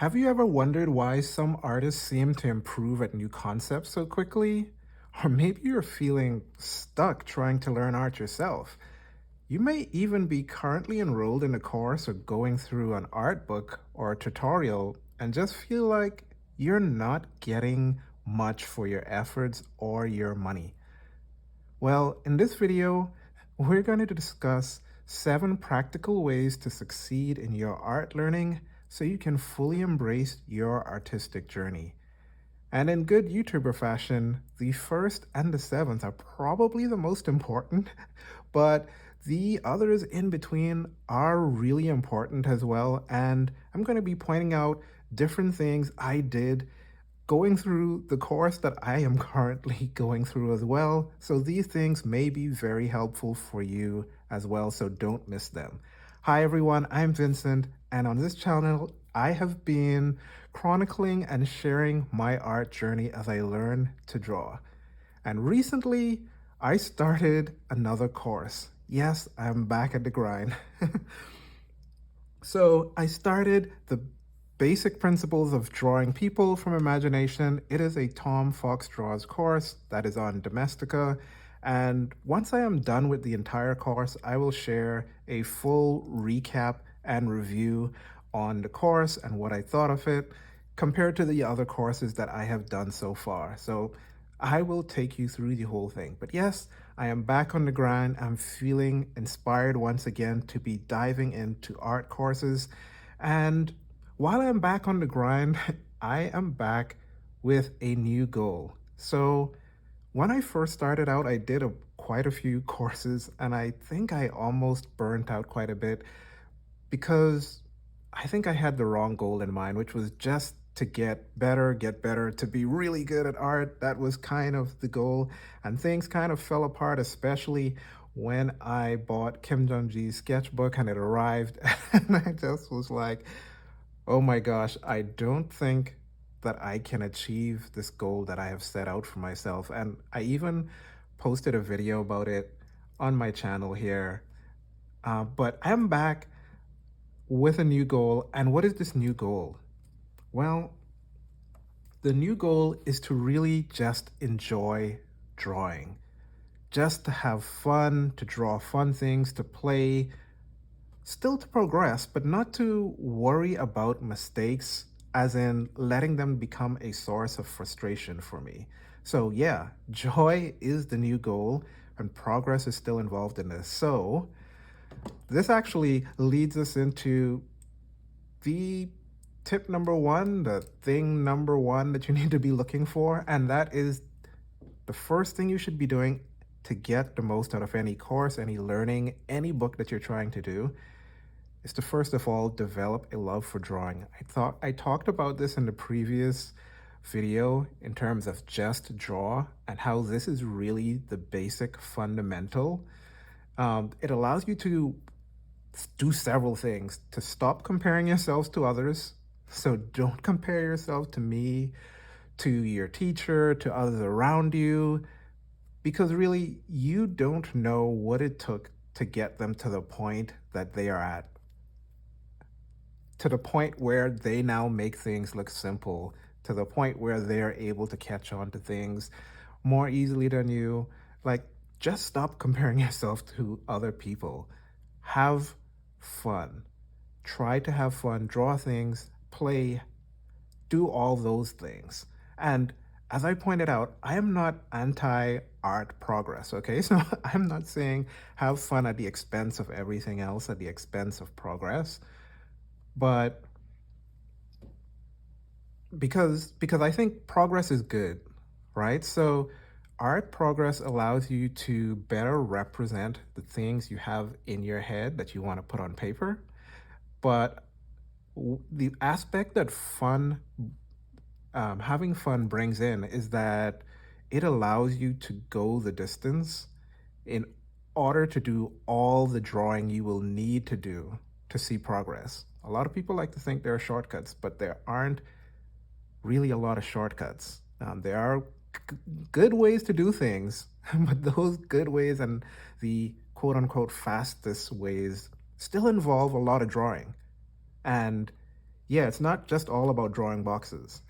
Have you ever wondered why some artists seem to improve at new concepts so quickly? Or maybe you're feeling stuck trying to learn art yourself. You may even be currently enrolled in a course or going through an art book or a tutorial and just feel like you're not getting much for your efforts or your money. Well, in this video, we're going to discuss 7 practical ways to succeed in your art learning so you can fully embrace your artistic journey. And in good YouTuber fashion, the first and the seventh are probably the most important, but the others in between are really important as well. And I'm going to be pointing out different things I did going through the course that I am currently going through as well. So these things may be very helpful for you as well, so don't miss them. Hi everyone, I'm Vincent, and on this channel, I have been chronicling and sharing my art journey as I learn to draw. And recently, I started another course. Yes, I'm back at the grind. So I started the basic principles of drawing people from imagination. It is a Tom Fox Draws course that is on Domestika. And once I am done with the entire course, I will share a full recap and review on the course and what I thought of it compared to the other courses that I have done so far. So I will take you through the whole thing. But yes, I am back on the grind. I'm feeling inspired once again to be diving into art courses. And while I'm back on the grind, I am back with a new goal. So when I first started out, I did quite a few courses, and I think I almost burnt out quite a bit because I think I had the wrong goal in mind, which was just to get better, to be really good at art. That was kind of the goal. And things kind of fell apart, especially when I bought Kim Jong-ji's sketchbook and it arrived. And I just was like, oh my gosh, I don't think that I can achieve this goal that I have set out for myself. And I even posted a video about it on my channel here. But I'm back with a new goal. And what is this new goal? Well, the new goal is to really just enjoy drawing, just to have fun, to draw fun things, to play, still to progress, but not to worry about mistakes, as in letting them become a source of frustration for me. So, yeah, joy is the new goal, and progress is still involved in this. So, this actually leads us into the tip number one, the thing number one that you need to be looking for, and that is the first thing you should be doing to get the most out of any course, any learning, any book that you're trying to do, is to first of all develop a love for drawing. I talked about this in the previous video in terms of just draw and how this is really the basic fundamental. It allows you to do several things: to stop comparing yourselves to others. So don't compare yourself to me, to your teacher, to others around you, because really you don't know what it took to get them to the point that they are at, to the point where they now make things look simple, to the point where they're able to catch on to things more easily than you. Like, just stop comparing yourself to other people. Have fun. Try to have fun, draw things, play, do all those things. And as I pointed out, I am not anti art progress, okay? So I'm not saying have fun at the expense of everything else, at the expense of progress. But because I think progress is good, right? So art progress allows you to better represent the things you have in your head that you want to put on paper. But the aspect that having fun brings in is that it allows you to go the distance in order to do all the drawing you will need to do to see progress. A lot of people like to think there are shortcuts, but there aren't really a lot of shortcuts. There are good ways to do things, but those good ways and the quote unquote fastest ways still involve a lot of drawing. And Yeah, it's not just all about drawing boxes.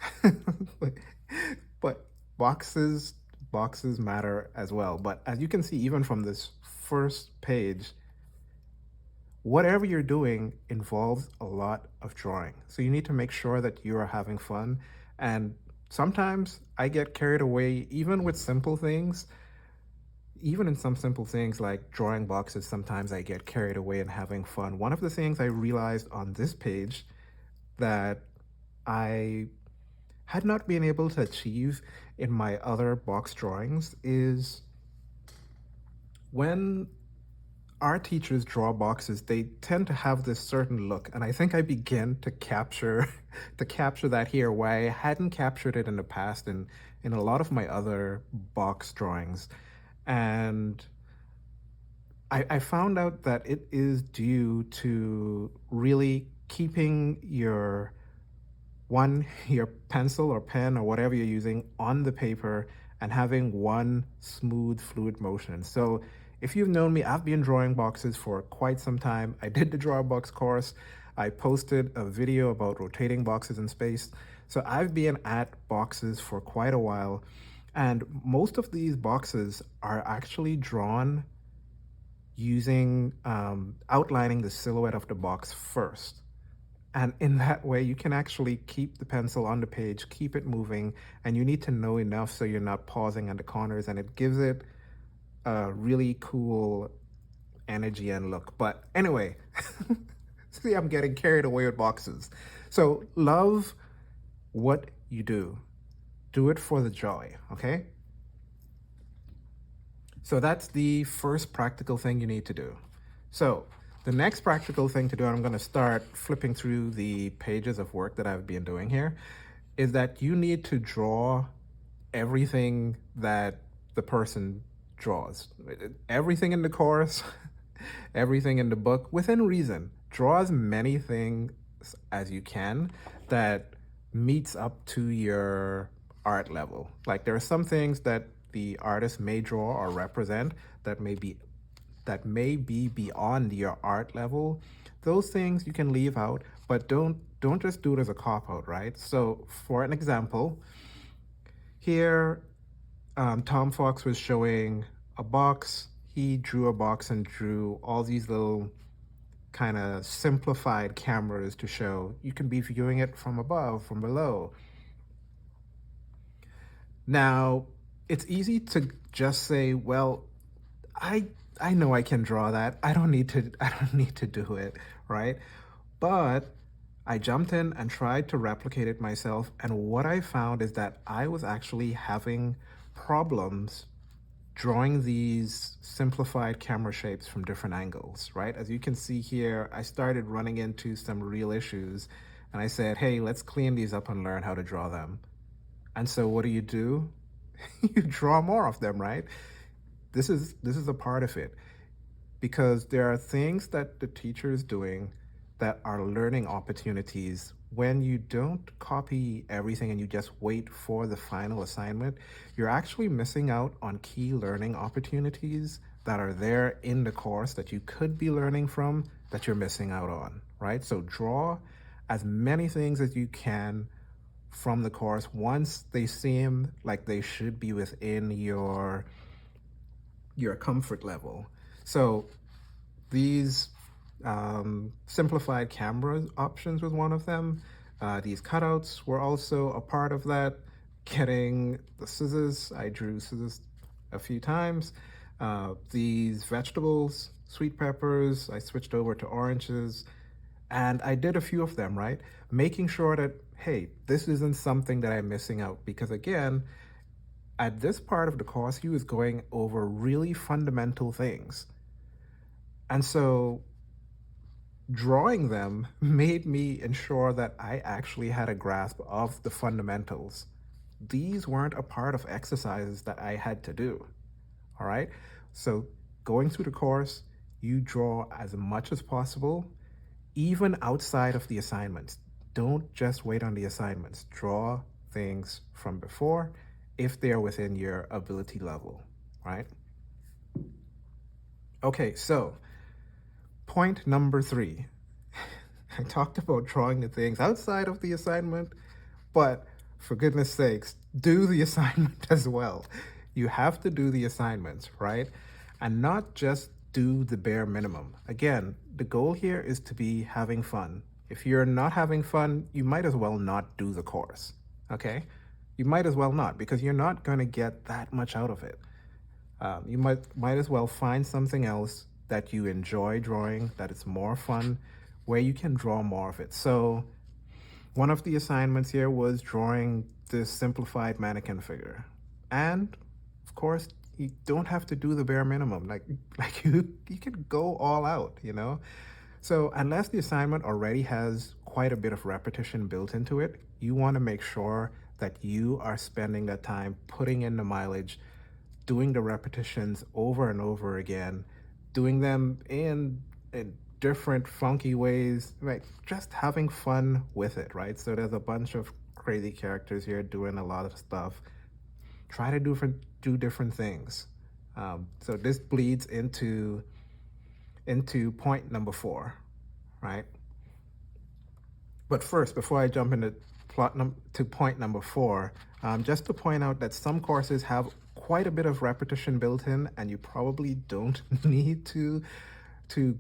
but, but boxes boxes matter as well. But as you can see, even from this first page, whatever you're doing involves a lot of drawing. So you need to make sure that you are having fun. And sometimes I get carried away, even with simple things. Even in some simple things like drawing boxes, sometimes I get carried away and having fun. One of the things I realized on this page that I had not been able to achieve in my other box drawings is when our teachers draw boxes, they tend to have this certain look, and I think I begin to capture to capture that here, where I hadn't captured it in the past in a lot of my other box drawings. And I found out that it is due to really keeping your pencil or pen or whatever you're using on the paper and having one smooth fluid motion. So if you've known me, I've been drawing boxes for quite some time. I did the draw box course. I posted a video about rotating boxes in space. So I've been at boxes for quite a while, and most of these boxes are actually drawn using outlining the silhouette of the box first. And in that way, you can actually keep the pencil on the page, keep it moving, and you need to know enough so you're not pausing at the corners, and it gives it a really cool energy and look. But anyway, see, I'm getting carried away with boxes. So love what you do. Do it for the joy, okay? So that's the first practical thing you need to do. So the next practical thing to do, and I'm going to start flipping through the pages of work that I've been doing here, is that you need to draw everything that the person draws. Everything in the course, everything in the book, within reason. Draw as many things as you can that meets up to your art level. Like there are some things that the artist may draw or represent that may be beyond your art level. Those things you can leave out, but don't just do it as a cop out, right? So for an example, here Tom Fox was showing a box. He drew a box and drew all these little kind of simplified cameras to show you can be viewing it from above, from below. Now, it's easy to just say, well, I I know I can draw that. I don't need to do it, right? But I jumped in and tried to replicate it myself, and what I found is that I was actually having problems drawing these simplified camera shapes from different angles, right? As you can see here, I started running into some real issues, and I said, hey, let's clean these up and learn how to draw them. And so what do? You draw more of them, right? This is a part of it, because there are things that the teacher is doing that are learning opportunities. When you don't copy everything and you just wait for the final assignment, you're actually missing out on key learning opportunities that are there in the course that you could be learning from that you're missing out on, right? So draw as many things as you can from the course once they seem like they should be within your comfort level. So these simplified camera options was one of them. These cutouts were also a part of that. Getting the scissors, I drew scissors a few times. These vegetables, sweet peppers, I switched over to oranges, and I did a few of them, right? Making sure that, hey, this isn't something that I'm missing out. Because again, at this part of the course, he was going over really fundamental things. And so drawing them made me ensure that I actually had a grasp of the fundamentals. These weren't a part of exercises that I had to do. All right. So going through the course, you draw as much as possible, even outside of the assignments. Don't just wait on the assignments. Draw things from before if they're within your ability level, right? Okay, so point number 3. I talked about drawing the things outside of the assignment, but for goodness sakes, do the assignment as well. You have to do the assignments, right? And not just do the bare minimum. Again, the goal here is to be having fun. If you're not having fun, you might as well not do the course, okay? You might as well not because you're not going to get that much out of it. You might as well find something else that you enjoy drawing, that is more fun, where you can draw more of it. So one of the assignments here was drawing this simplified mannequin figure. And of course, you don't have to do the bare minimum. Like you can go all out, you know? So unless the assignment already has quite a bit of repetition built into it, you want to make sure that you are spending that time putting in the mileage, doing the repetitions over and over again, doing them in different funky ways, right? Just having fun with it, right? So there's a bunch of crazy characters here doing a lot of stuff. Try to do different things. So this bleeds into point number 4, right? But first, before I jump into to point number 4, just to point out that some courses have quite a bit of repetition built in, and you probably don't need to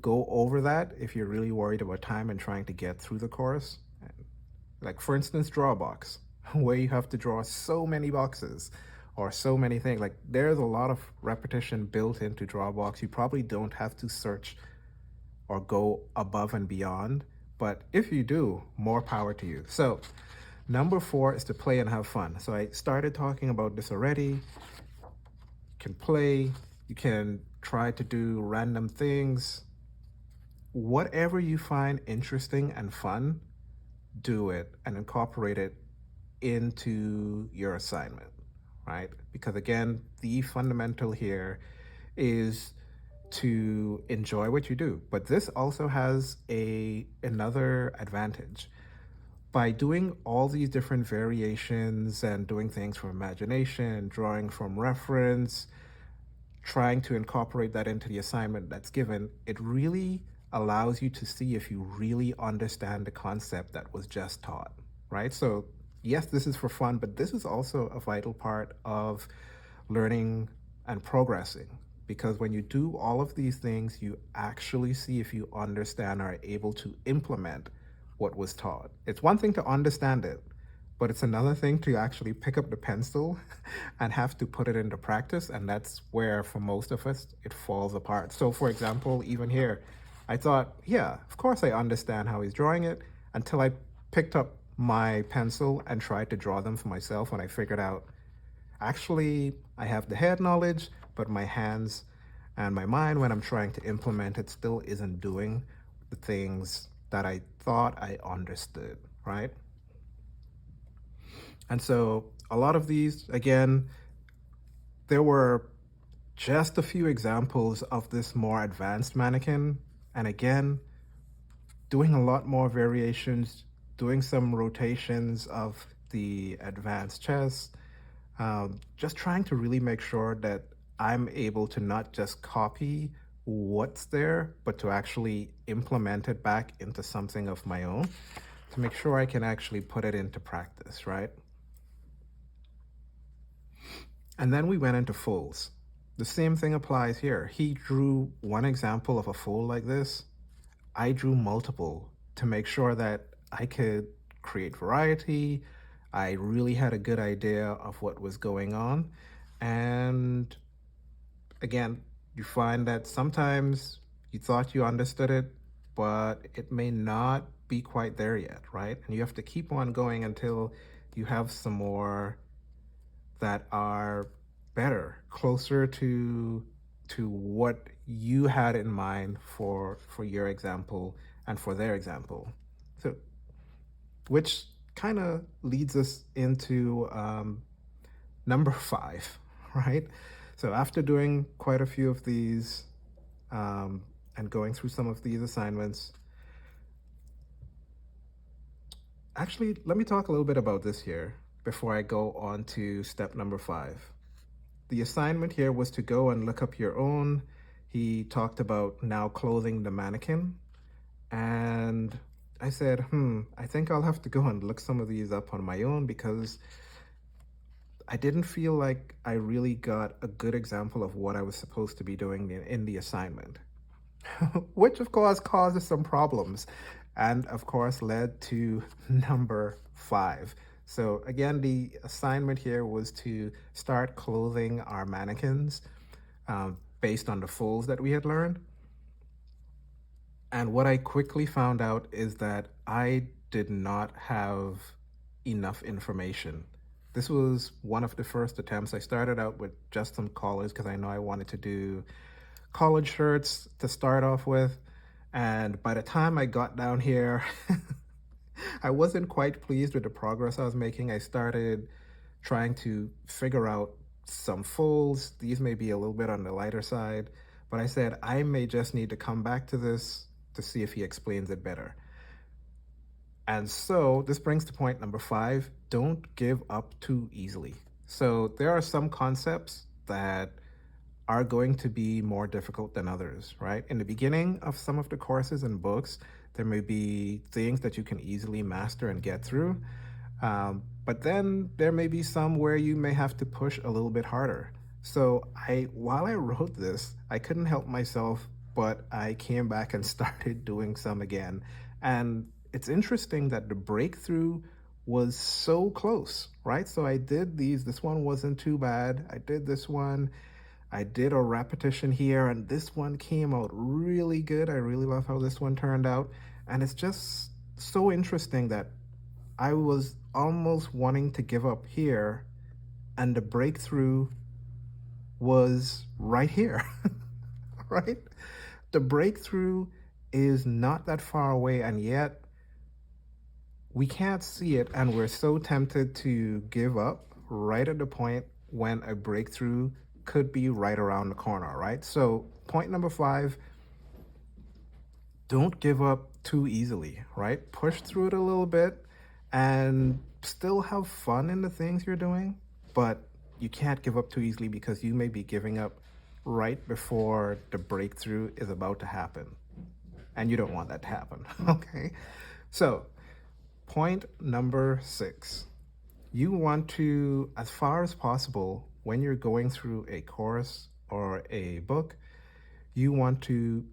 go over that if you're really worried about time and trying to get through the course. Like for instance, draw a box, where you have to draw so many boxes or so many things. Like there's a lot of repetition built into draw a box. You probably don't have to search or go above and beyond. But if you do, more power to you. So number 4 is to play and have fun. So I started talking about this already. You can play, you can try to do random things. Whatever you find interesting and fun, do it and incorporate it into your assignment, right? Because again, the fundamental here is to enjoy what you do. But this also has another advantage. By doing all these different variations and doing things from imagination, drawing from reference, trying to incorporate that into the assignment that's given, it really allows you to see if you really understand the concept that was just taught, right? So, yes, this is for fun, but this is also a vital part of learning and progressing. Because when you do all of these things, you actually see if you understand or are able to implement what was taught. It's one thing to understand it, but it's another thing to actually pick up the pencil and have to put it into practice. And that's where, for most of us, it falls apart. So, for example, even here, I thought, yeah, of course I understand how he's drawing it until I picked up my pencil and tried to draw them for myself. And I figured out, actually, I have the head knowledge, but my hands and my mind, when I'm trying to implement it, still isn't doing the things that I thought I understood, right? And so a lot of these, again, there were just a few examples of this more advanced mannequin. And again, doing a lot more variations, doing some rotations of the advanced chest, just trying to really make sure that I'm able to not just copy what's there, but to actually implement it back into something of my own to make sure I can actually put it into practice, right? And then we went into fulls. The same thing applies here. He drew one example of a full like this. I drew multiple to make sure that I could create variety. I really had a good idea of what was going on. And again, you find that sometimes you thought you understood it, but it may not be quite there yet, right? And you have to keep on going until you have some more that are better, closer to what you had in mind for your example and for their example. So, which kind of leads us into number 5, right? So after doing quite a few of these and going through some of these assignments, actually, let me talk a little bit about this here before I go on to step number 5. The assignment here was to go and look up your own. He talked about now clothing the mannequin. And I said, I think I'll have to go and look some of these up on my own because I didn't feel like I really got a good example of what I was supposed to be doing in the assignment, which of course causes some problems and of course led to number 5. So again, the assignment here was to start clothing our mannequins based on the folds that we had learned. And what I quickly found out is that I did not have enough information. This was one of the first attempts. I started out with just some collars because I know I wanted to do collared shirts to start off with. And by the time I got down here, I wasn't quite pleased with the progress I was making. I started trying to figure out some folds. These may be a little bit on the lighter side, but I said I may just need to come back to this to see if he explains it better. And so this brings to point number 5, don't give up too easily. So there are some concepts that are going to be more difficult than others, right? In the beginning of some of the courses and books, there may be things that you can easily master and get through. But then there may be some where you may have to push a little bit harder. So while I wrote this, I couldn't help myself, but I came back and started doing some again. And it's interesting that the breakthrough was so close, right? So I did these. This one wasn't too bad. I did this one. I did a repetition here, and this one came out really good. I really love how this one turned out. And it's just so interesting that I was almost wanting to give up here, and the breakthrough was right here, right? The breakthrough is not that far away, and yet we can't see it, and we're so tempted to give up right at the point when a breakthrough could be right around the corner, right? So, point number 5, don't give up too easily, right? Push through it a little bit and still have fun in the things you're doing, but you can't give up too easily because you may be giving up right before the breakthrough is about to happen. And you don't want that to happen, okay? So, point number 6. You want to, as far as possible, when you're going through a course or a book, you want to,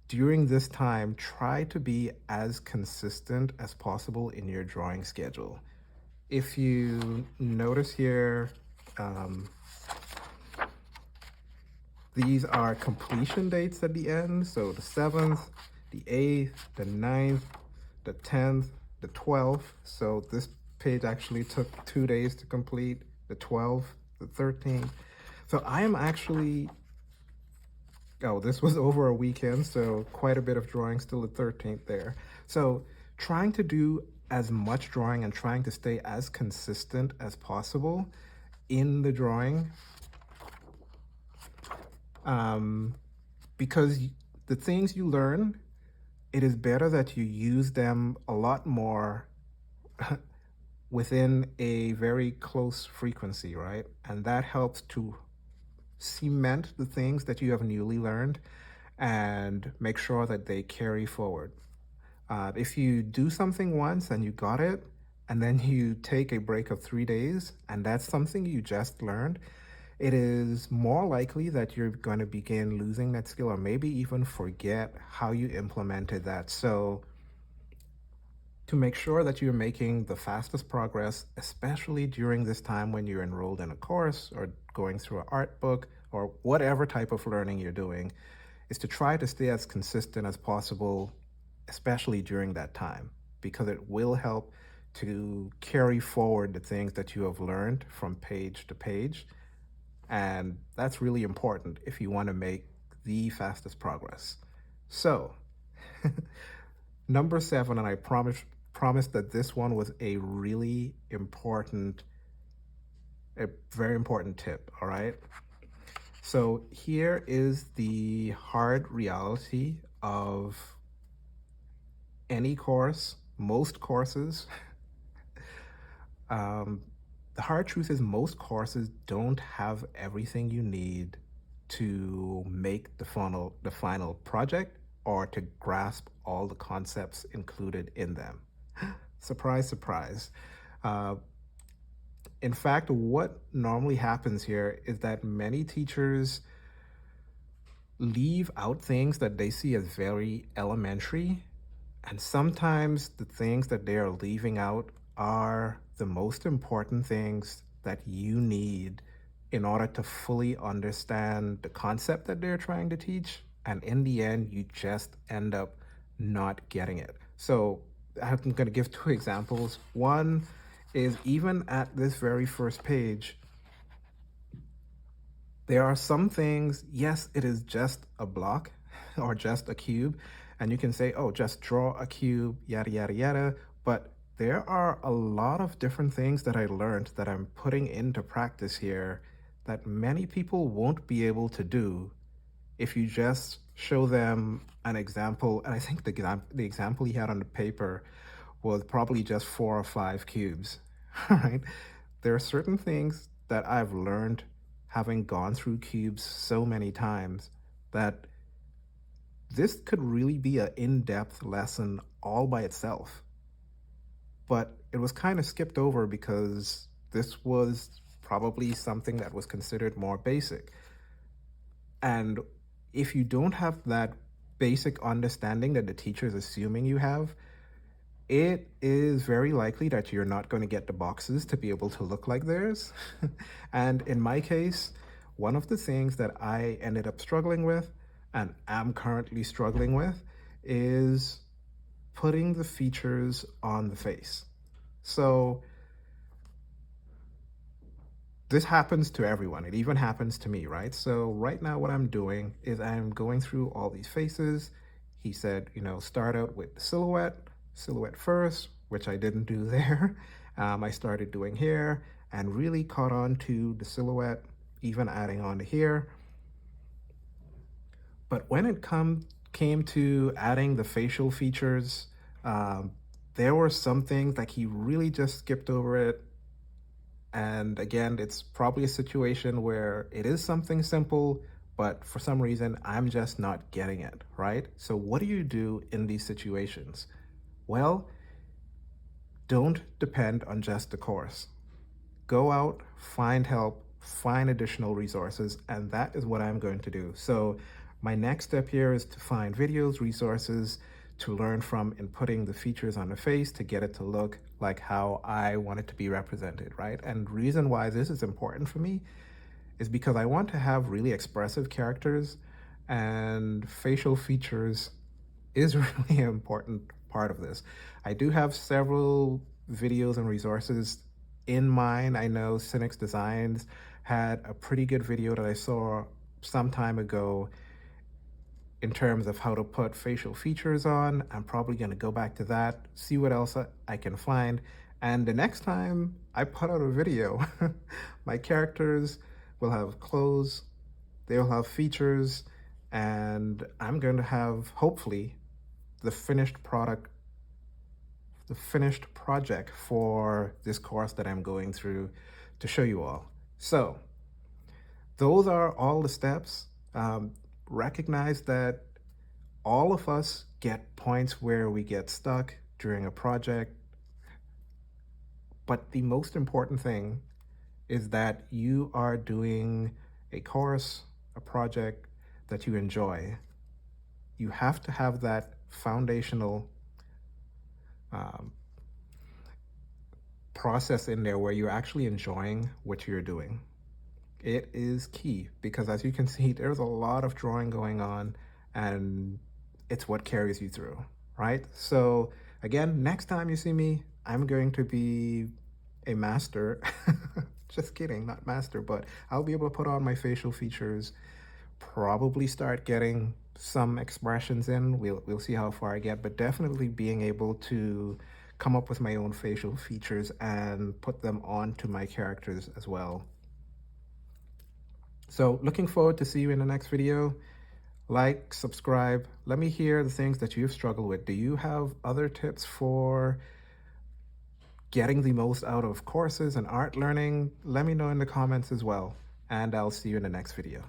during this time, try to be as consistent as possible in your drawing schedule. If you notice here, these are completion dates at the end. So the 7th, the 8th, the 9th, the 10th, the 12th. So this page actually took 2 days to complete, the 12th, the 13th. So I am actually, this was over a weekend, so quite a bit of drawing, still the 13th there. So trying to do as much drawing and trying to stay as consistent as possible in the drawing, because the things you learn, it is better that you use them a lot more within a very close frequency, right? And that helps to cement the things that you have newly learned and make sure that they carry forward. If you do something once and you got it, and then you take a break of 3 days, and that's something you just learned, it is more likely that you're going to begin losing that skill or maybe even forget how you implemented that. So to make sure that you're making the fastest progress, especially during this time when you're enrolled in a course or going through an art book or whatever type of learning you're doing, is to try to stay as consistent as possible, especially during that time, because it will help to carry forward the things that you have learned from page to page. And that's really important if you want to make the fastest progress. So, number 7, and I promised that this one was a really important, a very important tip, all right? So here is the hard reality of any course, most courses. The hard truth is most courses don't have everything you need to make the final project or to grasp all the concepts included in them. Surprise, surprise. Uh, in fact, what normally happens here is that many teachers leave out things that they see as very elementary. And sometimes the things that they are leaving out are the most important things that you need in order to fully understand the concept that they're trying to teach. And in the end, you just end up not getting it. So I'm going to give two examples. One is even at this very first page, there are some things, yes, it is just a block or just a cube, and you can say, oh, just draw a cube, yada, yada, yada. But there are a lot of different things that I learned that I'm putting into practice here that many people won't be able to do if you just show them an example. And I think the example he had on the paper was probably just 4 or 5 cubes. All right. There are certain things that I've learned having gone through cubes so many times that this could really be an in-depth lesson all by itself. But it was kind of skipped over because this was probably something that was considered more basic. And if you don't have that basic understanding that the teacher is assuming you have, it is very likely that you're not going to get the boxes to be able to look like theirs. And in my case, one of the things that I ended up struggling with and am currently struggling with is putting the features on the face. So this happens to everyone. It even happens to me, right? So right now what I'm doing is I'm going through all these faces. He said, start out with the silhouette first, which I didn't do there. I started doing here and really caught on to the silhouette, even adding on to here. But when it came to adding the facial features, there were some things like he really just skipped over it. And again, it's probably a situation where it is something simple, but for some reason, I'm just not getting it, right? So what do you do in these situations? Well, don't depend on just the course. Go out, find help, find additional resources, and that is what I'm going to do. So my next step here is to find videos, resources to learn from in putting the features on the face to get it to look like how I want it to be represented, right? And the reason why this is important for me is because I want to have really expressive characters, and facial features is really an important part of this. I do have several videos and resources in mind. I know Cynic's Designs had a pretty good video that I saw some time ago in terms of how to put facial features on. I'm probably going to go back to that, see what else I can find. And the next time I put out a video, my characters will have clothes, they'll have features, and I'm going to have, hopefully, the finished product, the finished project for this course that I'm going through to show you all. So those are all the steps. Recognize that all of us get points where we get stuck during a project, but the most important thing is that you are doing a course, a project that you enjoy. You have to have that foundational process in there where you're actually enjoying what you're doing. It is key because, as you can see, there's a lot of drawing going on, and it's what carries you through, right? So again, next time you see me, I'm going to be a master. Just kidding, not master, but I'll be able to put on my facial features, probably start getting some expressions in. We'll see how far I get, but definitely being able to come up with my own facial features and put them onto my characters as well. So looking forward to see you in the next video. Like, subscribe. Let me hear the things that you've struggled with. Do you have other tips for getting the most out of courses and art learning? Let me know in the comments as well, and I'll see you in the next video.